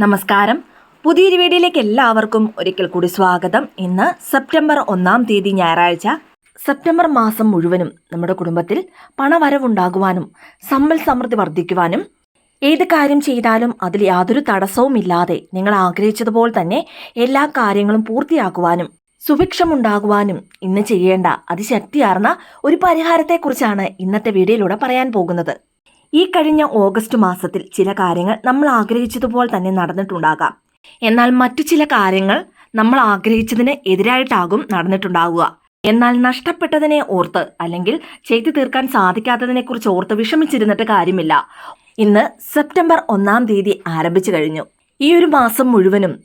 നമസ്കാരം. പുതിയൊരു വീഡിയോയിലേക്ക് എല്ലാവർക്കും ഒരിക്കൽ കൂടി സ്വാഗതം. ഇന്ന് സെപ്റ്റംബർ 1 തീയതി ഞായറാഴ്ച. സെപ്റ്റംബർ മാസം മുഴുവനും നമ്മുടെ കുടുംബത്തിൽ പണവരവുണ്ടാകുവാനും സമ്പൽ സമൃദ്ധി വർദ്ധിക്കുവാനും ഏത് കാര്യം ചെയ്താലും അതിൽ യാതൊരു തടസ്സവുമില്ലാതെ നിങ്ങൾ ആഗ്രഹിച്ചതുപോലെ തന്നെ എല്ലാ കാര്യങ്ങളും പൂർത്തിയാക്കുവാനും സുഭിക്ഷമുണ്ടാകുവാനും ഇന്ന് ചെയ്യേണ്ട അതിശക്തിയാർന്ന ഒരു പരിഹാരത്തെക്കുറിച്ചാണ് ഇന്നത്തെ വീഡിയോയിലൂടെ പറയാൻ പോകുന്നത്. ഈ കഴിഞ്ഞ ഓഗസ്റ്റ് മാസത്തിൽ ചില കാര്യങ്ങൾ നമ്മൾ ആഗ്രഹിച്ചതുപോലെ തന്നെ നടന്നിട്ടുണ്ടാകാം. എന്നാൽ മറ്റു ചില കാര്യങ്ങൾ നമ്മൾ ആഗ്രഹിച്ചതിന് എതിരായിട്ടാകും നടന്നിട്ടുണ്ടാവുക. എന്നാൽ നഷ്ടപ്പെട്ടതിനെ ഓർത്ത് അല്ലെങ്കിൽ ചെയ്തു തീർക്കാൻ സാധിക്കാത്തതിനെ കുറിച്ച് ഓർത്ത് വിഷമിച്ചിരുന്നിട്ട് കാര്യമില്ല. ഇന്ന് സെപ്റ്റംബർ 1 തീയതി ആരംഭിച്ചു കഴിഞ്ഞു. ഈ ഒരു മാസം മുഴുവനും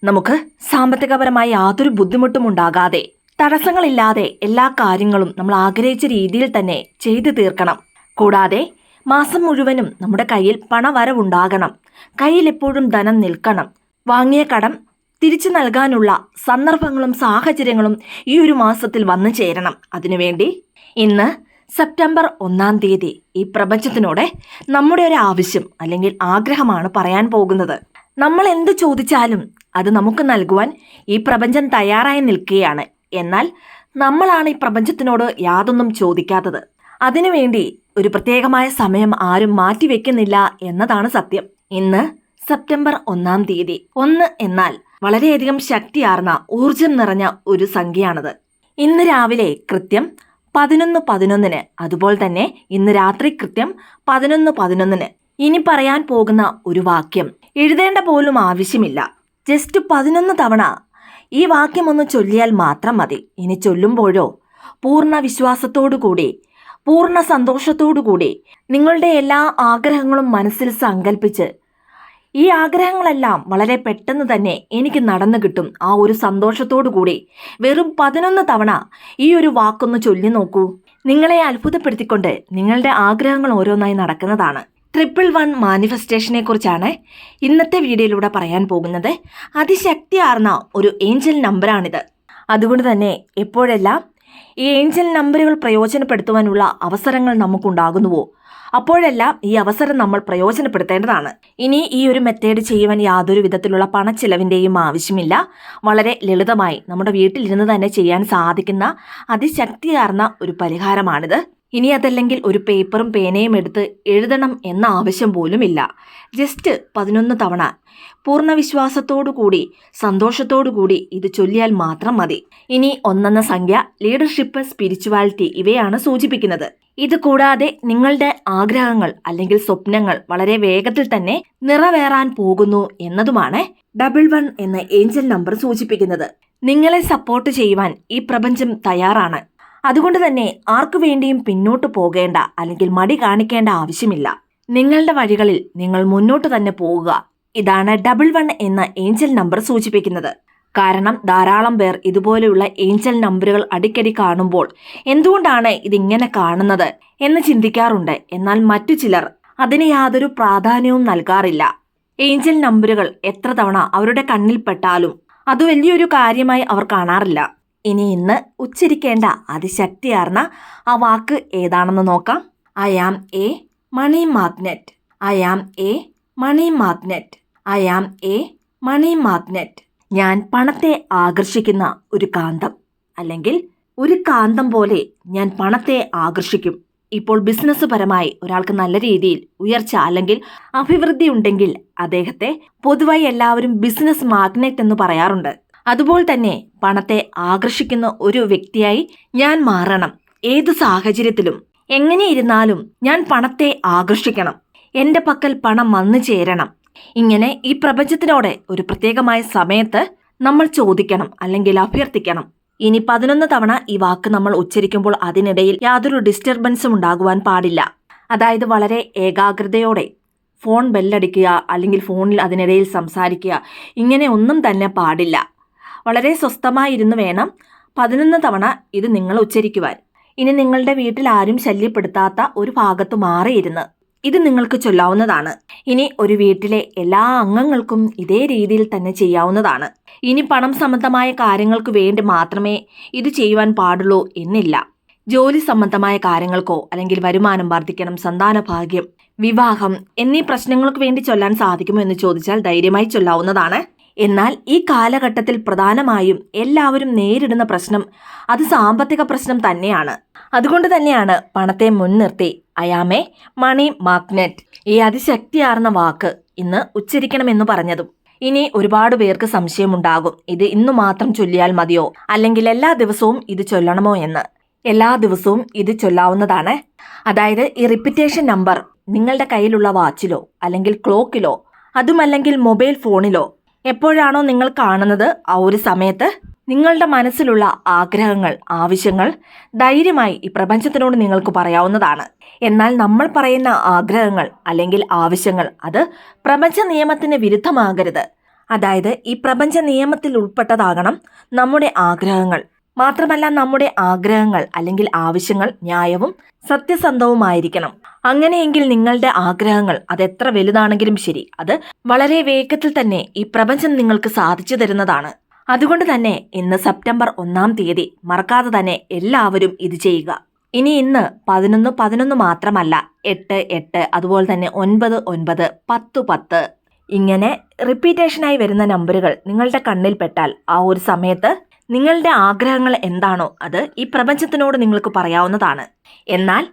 നമുക്ക് സാമ്പത്തികപരമായി യാതൊരു ബുദ്ധിമുട്ടും ഉണ്ടാകാതെ തടസ്സങ്ങളില്ലാതെ എല്ലാ കാര്യങ്ങളും നമ്മൾ ആഗ്രഹിച്ച രീതിയിൽ തന്നെ ചെയ്തു തീർക്കണം. കൂടാതെ മാസം മുഴുവനും നമ്മുടെ കയ്യിൽ പണവരവുണ്ടാകണം. കയ്യിൽ എപ്പോഴും ധനം നിൽക്കണം. വാങ്ങിയ കടം തിരിച്ചു നൽകാനുള്ള സന്ദർഭങ്ങളും സാഹചര്യങ്ങളും ഈ ഒരു മാസത്തിൽ വന്നു ചേരണം. അതിനുവേണ്ടി ഇന്ന് സെപ്റ്റംബർ 1 തീയതി ഈ പ്രപഞ്ചത്തിനോട് നമ്മുടെ ഒരു ആവശ്യം അല്ലെങ്കിൽ ആഗ്രഹമാണ് പറയാൻ പോകുന്നത്. നമ്മൾ എന്ത് ചോദിച്ചാലും അത് നമുക്ക് നൽകുവാൻ ഈ പ്രപഞ്ചം തയ്യാറായി നിൽക്കുകയാണ്. എന്നാൽ നമ്മളാണ് ഈ പ്രപഞ്ചത്തിനോട് യാതൊന്നും ചോദിക്കാത്തത്. അതിനുവേണ്ടി ഒരു പ്രത്യേകമായ സമയം ആരും മാറ്റിവെക്കുന്നില്ല എന്നതാണ് സത്യം. ഇന്ന് സെപ്റ്റംബർ 1 തീയതി. 1 എന്നാൽ വളരെയധികം ശക്തിയാർന്ന ഊർജം നിറഞ്ഞ ഒരു സംഖ്യയാണത്. ഇന്ന് രാവിലെ കൃത്യം 11:11 അതുപോലെ തന്നെ ഇന്ന് രാത്രി കൃത്യം 11:11 ഇനി പറയാൻ പോകുന്ന ഒരു വാക്യം എഴുതേണ്ട പോലും ആവശ്യമില്ല. ജസ്റ്റ് 11 തവണ ഈ വാക്യം ഒന്ന് ചൊല്ലിയാൽ മാത്രം മതി. ഇനി ചൊല്ലുമ്പോഴോ പൂർണ്ണ വിശ്വാസത്തോടു കൂടി പൂർണ്ണ സന്തോഷത്തോടുകൂടി നിങ്ങളുടെ എല്ലാ ആഗ്രഹങ്ങളും മനസ്സിൽ സങ്കല്പിച്ച് ഈ ആഗ്രഹങ്ങളെല്ലാം വളരെ പെട്ടെന്ന് തന്നെ എനിക്ക് നടന്നു കിട്ടും ആ ഒരു സന്തോഷത്തോടു കൂടി വെറും 11 തവണ ഈ ഒരു വാക്കൊന്ന് ചൊല്ലി നോക്കൂ. നിങ്ങളെ അത്ഭുതപ്പെടുത്തിക്കൊണ്ട് നിങ്ങളുടെ ആഗ്രഹങ്ങൾ ഓരോന്നായി നടക്കുന്നതാണ്. 111 മാനിഫെസ്റ്റേഷനെ കുറിച്ചാണ് ഇന്നത്തെ വീഡിയോയിലൂടെ പറയാൻ പോകുന്നത്. അതിശക്തിയാർന്ന ഒരു ഏഞ്ചൽ നമ്പറാണിത്. അതുകൊണ്ട് തന്നെ എപ്പോഴെല്ലാം ഈ ഏഞ്ചൽ നമ്പറുകൾ പ്രയോജനപ്പെടുത്തുവാനുള്ള അവസരങ്ങൾ നമുക്കുണ്ടാകുന്നുവോ അപ്പോഴെല്ലാം ഈ അവസരം നമ്മൾ പ്രയോജനപ്പെടുത്തേണ്ടതാണ്. ഇനി ഈ ഒരു മെത്തേഡ് ചെയ്യുവാൻ യാതൊരു വിധത്തിലുള്ള പണച്ചിലവിൻ്റെയും ആവശ്യമില്ല. വളരെ ലളിതമായി നമ്മുടെ വീട്ടിലിരുന്ന് തന്നെ ചെയ്യാൻ സാധിക്കുന്ന അതിശക്തിയാർന്ന ഒരു പരിഹാരമാണിത്. ഇനി അതല്ലെങ്കിൽ ഒരു പേപ്പറും പേനയും എടുത്ത് എഴുതണം എന്ന ആവശ്യം പോലുമില്ല. ജസ്റ്റ് 11 തവണ പൂർണ്ണ വിശ്വാസത്തോടു കൂടി സന്തോഷത്തോടു കൂടി ഇത് ചൊല്ലിയാൽ മാത്രം മതി. ഇനി 1 എന്ന സംഖ്യ ലീഡർഷിപ്പ്, സ്പിരിച്വാലിറ്റി ഇവയാണ് സൂചിപ്പിക്കുന്നത്. ഇത് കൂടാതെ നിങ്ങളുടെ ആഗ്രഹങ്ങൾ അല്ലെങ്കിൽ സ്വപ്നങ്ങൾ വളരെ വേഗത്തിൽ തന്നെ നിറവേറാൻ പോകുന്നു എന്നതുമാണ് 111 എന്ന ഏഞ്ചൽ നമ്പർ സൂചിപ്പിക്കുന്നത്. നിങ്ങളെ സപ്പോർട്ട് ചെയ്യുവാൻ ഈ പ്രപഞ്ചം തയ്യാറാണ്. അതുകൊണ്ട് തന്നെ ആർക്കു വേണ്ടിയും പിന്നോട്ട് പോകേണ്ട അല്ലെങ്കിൽ മടി കാണിക്കേണ്ട ആവശ്യമില്ല. നിങ്ങളുടെ വഴികളിൽ നിങ്ങൾ മുന്നോട്ട് തന്നെ പോവുക. ഇതാണ് 111 എന്ന ഏഞ്ചൽ നമ്പർ സൂചിപ്പിക്കുന്നത്. കാരണം ധാരാളം പേർ ഇതുപോലെയുള്ള ഏഞ്ചൽ നമ്പറുകൾ അടിക്കടി കാണുമ്പോൾ എന്തുകൊണ്ടാണ് ഇതിങ്ങനെ കാണുന്നത് എന്ന് ചിന്തിക്കാറുണ്ട്. എന്നാൽ മറ്റു ചിലർ അതിന് യാതൊരു പ്രാധാന്യവും നൽകാറില്ല. ഏഞ്ചൽ നമ്പറുകൾ എത്ര തവണ അവരുടെ കണ്ണിൽ പെട്ടാലും അത് വലിയൊരു കാര്യമായി അവർ കാണാറില്ല. ഇന്ന് ഉച്ചരിക്കേണ്ട അതിശക്തിയാർന്ന ആ വാക്ക് ഏതാണെന്ന് നോക്കാം. I am a money magnet. I am a money magnet. I am a money magnet. ഞാൻ പണത്തെ ആകർഷിക്കുന്ന ഒരു കാന്തം, അല്ലെങ്കിൽ ഒരു കാന്തം പോലെ ഞാൻ പണത്തെ ആകർഷിക്കും. ഇപ്പോൾ ബിസിനസ് പരമായി ഒരാൾക്ക് നല്ല രീതിയിൽ ഉയർച്ച അല്ലെങ്കിൽ അഭിവൃദ്ധി ഉണ്ടെങ്കിൽ അദ്ദേഹത്തെ പൊതുവായി എല്ലാവരും ബിസിനസ് മാഗ്നറ്റ് എന്ന് പറയാറുണ്ട്. അതുപോലെ തന്നെ പണത്തെ ആകർഷിക്കുന്ന ഒരു വ്യക്തിയായി ഞാൻ മാറണം. ഏത് സാഹചര്യത്തിലും എങ്ങനെ ഇരുന്നാലും ഞാൻ പണത്തെ ആകർഷിക്കണം. എൻ്റെ പക്കൽ പണം വന്നു ചേരണം. ഇങ്ങനെ ഈ പ്രപഞ്ചത്തിനോട് ഒരു പ്രത്യേകമായ സമയത്ത് നമ്മൾ ചോദിക്കണം അല്ലെങ്കിൽ അഭ്യർത്ഥിക്കണം. ഇനി 11 തവണ ഈ വാക്ക് നമ്മൾ ഉച്ചരിക്കുമ്പോൾ അതിനിടയിൽ യാതൊരു ഡിസ്റ്റർബൻസും ഉണ്ടാകുവാൻ പാടില്ല. അതായത് വളരെ ഏകാഗ്രതയോടെ ഫോൺ ബെല്ലടിക്കുക അല്ലെങ്കിൽ ഫോണിൽ അതിനിടയിൽ സംസാരിക്കുക ഇങ്ങനെ ഒന്നും തന്നെ പാടില്ല. വളരെ സ്വസ്ഥമായിരുന്നു വേണം 11 തവണ ഇത് നിങ്ങൾ ഉച്ചരിക്കുവാൻ. ഇനി നിങ്ങളുടെ വീട്ടിൽ ആരും ശല്യപ്പെടുത്താത്ത ഒരു ഭാഗത്ത് മാറിയിരുന്ന് ഇത് നിങ്ങൾക്ക് ചൊല്ലാവുന്നതാണ്. ഇനി ഒരു വീട്ടിലെ എല്ലാ അംഗങ്ങൾക്കും ഇതേ രീതിയിൽ തന്നെ ചെയ്യാവുന്നതാണ്. ഇനി പണം സംബന്ധമായ കാര്യങ്ങൾക്ക് വേണ്ടി മാത്രമേ ഇത് ചെയ്യുവാൻ പാടുള്ളൂ എന്നില്ല. ജോലി സംബന്ധമായ കാര്യങ്ങൾക്കോ അല്ലെങ്കിൽ വരുമാനം വർദ്ധിക്കണം, സന്താന ഭാഗ്യം, വിവാഹം എന്നീ പ്രശ്നങ്ങൾക്ക് വേണ്ടി ചൊല്ലാൻ സാധിക്കുമോ എന്ന് ചോദിച്ചാൽ ധൈര്യമായി ചൊല്ലാവുന്നതാണ്. എന്നാൽ ഈ കാലഘട്ടത്തിൽ പ്രധാനമായും എല്ലാവരും നേരിടുന്ന പ്രശ്നം അത് സാമ്പത്തിക പ്രശ്നം തന്നെയാണ്. അതുകൊണ്ട് തന്നെയാണ് പണത്തെ മുൻനിർത്തി അയാമേ മണി മാഗ്നറ്റ് ഈ അതിശക്തിയാർന്ന വാക്ക് ഇന്ന് ഉച്ചരിക്കണമെന്ന് പറഞ്ഞതും. ഇനി ഒരുപാട് പേർക്ക് സംശയമുണ്ടാകും, ഇത് ഇന്നു മാത്രം ചൊല്ലിയാൽ മതിയോ, അല്ലെങ്കിൽ എല്ലാ ദിവസവും ഇത് ചൊല്ലണമോ എന്ന്. എല്ലാ ദിവസവും ഇത് ചൊല്ലാവുന്നതാണ്. അതായത് ഈ റിപ്പീറ്റേഷൻ നമ്പർ നിങ്ങളുടെ കയ്യിലുള്ള വാച്ചിലോ അല്ലെങ്കിൽ ക്ലോക്കിലോ അതുമല്ലെങ്കിൽ മൊബൈൽ ഫോണിലോ എപ്പോഴാണോ നിങ്ങൾ കാണുന്നത് ആ ഒരു സമയത്ത് നിങ്ങളുടെ മനസ്സിലുള്ള ആഗ്രഹങ്ങൾ, ആവശ്യങ്ങൾ ധൈര്യമായി ഈ പ്രപഞ്ചത്തിനോട് നിങ്ങൾക്ക് പറയാവുന്നതാണ്. എന്നാൽ നമ്മൾ പറയുന്ന ആഗ്രഹങ്ങൾ അല്ലെങ്കിൽ ആവശ്യങ്ങൾ അത് പ്രപഞ്ച നിയമത്തിന് വിരുദ്ധമാകരുത്. അതായത് ഈ പ്രപഞ്ച നിയമത്തിൽ ഉൾപ്പെട്ടതാകണം നമ്മുടെ ആഗ്രഹങ്ങൾ. മാത്രമല്ല നമ്മുടെ ആഗ്രഹങ്ങൾ അല്ലെങ്കിൽ ആവശ്യങ്ങൾ ന്യായവും സത്യസന്ധവുമായിരിക്കണം. അങ്ങനെയെങ്കിൽ നിങ്ങളുടെ ആഗ്രഹങ്ങൾ അതെത്ര വലുതാണെങ്കിലും ശരി, അത് വളരെ വേഗത്തിൽ തന്നെ ഈ പ്രപഞ്ചം നിങ്ങൾക്ക് സാധിച്ചു തരുന്നതാണ്. അതുകൊണ്ട് തന്നെ ഇന്ന് സെപ്റ്റംബർ 1-ാം തീയതി മറക്കാതെ തന്നെ എല്ലാവരും ഇത് ചെയ്യുക. ഇനി ഇന്ന് 11-11 മാത്രമല്ല, 8-8 അതുപോലെ തന്നെ 9-9 10-10 ഇങ്ങനെ റിപ്പീറ്റേഷനായി വരുന്ന നമ്പറുകൾ നിങ്ങളുടെ കണ്ണിൽ പെട്ടാൽ ആ ഒരു സമയത്ത് നിങ്ങളുടെ ആഗ്രഹങ്ങൾ എന്താണോ അത് ഈ പ്രപഞ്ചത്തിനോട് നിങ്ങൾക്ക് പറയാവുന്നതാണ്. എന്നാൽ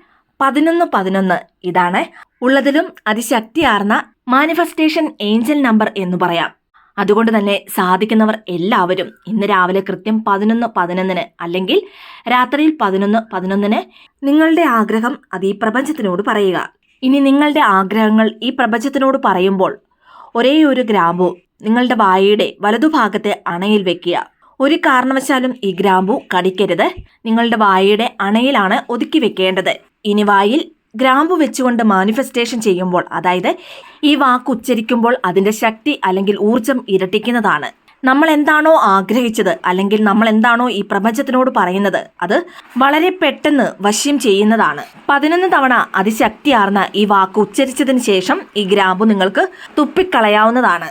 11-11 ഇതാണ് ഉള്ളതിലും അതിശക്തിയാർന്ന മാനിഫെസ്റ്റേഷൻ ഏഞ്ചൽ നമ്പർ എന്ന് പറയാം. അതുകൊണ്ട് തന്നെ സാധിക്കുന്നവർ എല്ലാവരും ഇന്ന് രാവിലെ കൃത്യം 11-11 അല്ലെങ്കിൽ രാത്രിയിൽ 11-11 നിങ്ങളുടെ ആഗ്രഹം അത് ഈ പ്രപഞ്ചത്തിനോട് പറയുക. ഇനി നിങ്ങളുടെ ആഗ്രഹങ്ങൾ ഈ പ്രപഞ്ചത്തിനോട് പറയുമ്പോൾ ഒരേ ഒരു ഗ്രാമ്പു നിങ്ങളുടെ വായയുടെ വലതുഭാഗത്തെ അണയിൽ വെക്കുക. ഒരു കാരണവശാലും ഈ ഗ്രാമ്പു കടിക്കരുത്. നിങ്ങളുടെ വായയുടെ അണയിലാണ് ഒതുക്കി വെക്കേണ്ടത്. ഇനി വായിൽ ഗ്രാമ്പു വെച്ചുകൊണ്ട് മാനിഫെസ്റ്റേഷൻ ചെയ്യുമ്പോൾ, അതായത് ഈ വാക്ക് ഉച്ചരിക്കുമ്പോൾ അതിന്റെ ശക്തി അല്ലെങ്കിൽ ഊർജം ഇരട്ടിക്കുന്നതാണ്. നമ്മൾ എന്താണോ ആഗ്രഹിച്ചത് അല്ലെങ്കിൽ നമ്മൾ എന്താണോ ഈ പ്രപഞ്ചത്തിനോട് പറയുന്നത് അത് വളരെ പെട്ടെന്ന് വശ്യം ചെയ്യുന്നതാണ്. 11 തവണ അതിശക്തിയാർന്ന ഈ വാക്ക് ഉച്ചരിച്ചതിന് ശേഷം ഈ ഗ്രാമ്പു നിങ്ങൾക്ക് തുപ്പിക്കളയാവുന്നതാണ്.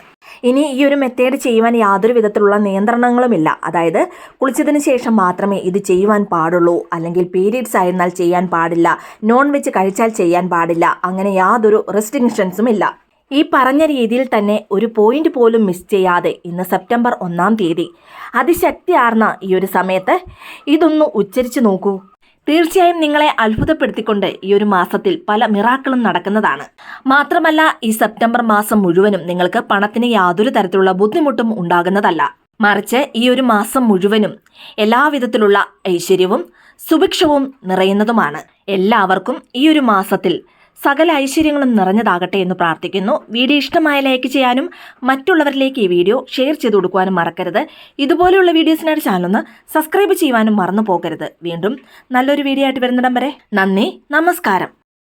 ഇനി ഈ ഒരു മെത്തേഡ് ചെയ്യുവാൻ യാതൊരു വിധത്തിലുള്ള നിയന്ത്രണങ്ങളുമില്ല. അതായത് കുളിച്ചതിന് ശേഷം മാത്രമേ ഇത് ചെയ്യുവാൻ പാടുള്ളൂ, അല്ലെങ്കിൽ പീരീഡ്സ് ആയിരുന്നാൽ ചെയ്യാൻ പാടില്ല, നോൺ വെജ് കഴിച്ചാൽ ചെയ്യാൻ പാടില്ല, അങ്ങനെ യാതൊരു റെസ്ട്രിക്ഷൻസും ഇല്ല. ഈ പറഞ്ഞ രീതിയിൽ തന്നെ ഒരു പോയിന്റ് പോലും മിസ് ചെയ്യാതെ ഇന്ന് സെപ്റ്റംബർ 1-ാം തീയതി അതിശക്തിയാർന്ന ഈ ഒരു സമയത്ത് ഇതൊന്ന് ഉച്ചരിച്ചു നോക്കൂ. തീർച്ചയായും നിങ്ങളെ അത്ഭുതപ്പെടുത്തിക്കൊണ്ട് ഈ ഒരു മാസത്തിൽ പല മിറാക്കിളും നടക്കുന്നതാണ്. മാത്രമല്ല ഈ സെപ്റ്റംബർ മാസം മുഴുവനും നിങ്ങൾക്ക് പണത്തിന് യാതൊരു തരത്തിലുള്ള ബുദ്ധിമുട്ടും ഉണ്ടാകുന്നതല്ല. മറിച്ച് ഈ ഒരു മാസം മുഴുവനും എല്ലാവിധത്തിലുള്ള ഐശ്വര്യവും സുഭിക്ഷവും നിറയുന്നതുമാണ്. എല്ലാവർക്കും ഈ ഒരു മാസത്തിൽ സകല ഐശ്വര്യങ്ങളും നിറഞ്ഞതാകട്ടെ എന്ന് പ്രാർത്ഥിക്കുന്നു. വീഡിയോ ഇഷ്ടമായ ലൈക്ക് ചെയ്യാനും മറ്റുള്ളവരിലേക്ക് ഈ വീഡിയോ ഷെയർ ചെയ്ത് കൊടുക്കുവാനും മറക്കരുത്. ഇതുപോലെയുള്ള വീഡിയോസിനായിട്ട് ചാനൽ ഒന്ന് സബ്സ്ക്രൈബ് ചെയ്യുവാനും മറന്നു പോകരുത്. വീണ്ടും നല്ലൊരു വീഡിയോ ആയിട്ട് വരുന്നിടം വരെ നന്ദി, നമസ്കാരം.